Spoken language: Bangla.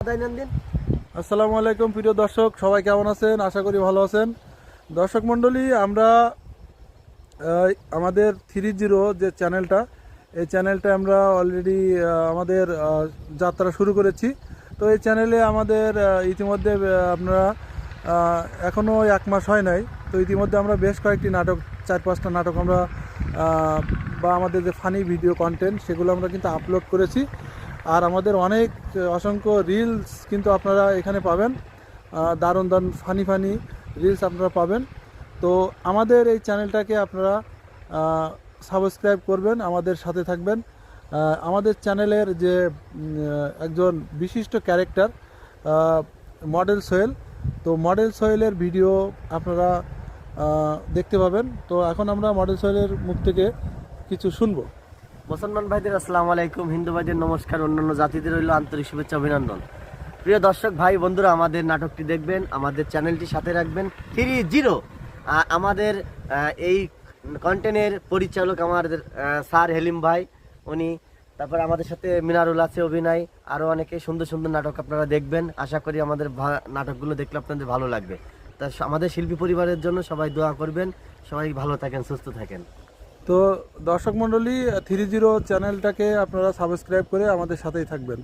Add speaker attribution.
Speaker 1: দৈনন্দিন।
Speaker 2: আসসালামু আলাইকুম প্রিয় দর্শক, সবাই কেমন আছেন? আশা করি ভালো আছেন। দর্শক মণ্ডলী, আমরা আমাদের 30 যে চ্যানেলটা, এই চ্যানেলটা আমরা অলরেডি আমাদের যাত্রা শুরু করেছি। তো এই চ্যানেলে আমাদের ইতিমধ্যে আপনারা এখনও 1 মাস হয় নাই। তো ইতিমধ্যে আমরা বেশ কয়েকটি নাটক, 4-5টা নাটক আমরা বা আমাদের যে ফানি ভিডিও কন্টেন্ট, সেগুলো আমরা কিন্তু আপলোড করেছি। আর আমাদের অনেক অসংখ্য রিলস কিন্তু আপনারা এখানে পাবেন, দারুণ দারুণ ফানি ফানি রিলস আপনারা পাবেন। তো আমাদের এই চ্যানেলটাকে আপনারা সাবস্ক্রাইব করবেন, আমাদের সাথে থাকবেন। আমাদের চ্যানেলের যে একজন বিশিষ্ট ক্যারেক্টার মডেল সোহেল, তো মডেল সোহেলের ভিডিও আপনারা দেখতে পাবেন। তো এখন আমরা মডেল সোহেলের মুখ থেকে কিছু শুনবো।
Speaker 1: মুসলমান ভাইদের আসসালামু আলাইকুম, হিন্দু ভাইদের নমস্কার, অন্যান্য জাতিদের রইল আন্তরিক শুভেচ্ছা অভিনন্দন। প্রিয় দর্শক ভাই বন্ধুরা, আমাদের নাটকটি দেখবেন, আমাদের চ্যানেলটি সাথে রাখবেন। 30 আমাদের এই কন্টেন্টের পরিচালক আমাদের স্যার হেলিম ভাই, উনি। তারপর আমাদের সাথে মিনারুল আছে অভিনয়, আরও অনেকে সুন্দর সুন্দর নাটক আপনারা দেখবেন। আশা করি আমাদের নাটকগুলো দেখলে আপনাদের ভালো লাগবে। তা আমাদের শিল্পী পরিবারের জন্য সবাই দোয়া করবেন। সবাই ভালো থাকেন, সুস্থ থাকেন।
Speaker 2: তো দর্শক মণ্ডলী, 30 চ্যানেলটাকে আপনারা সাবস্ক্রাইব করে আমাদের সাথেই থাকবেন।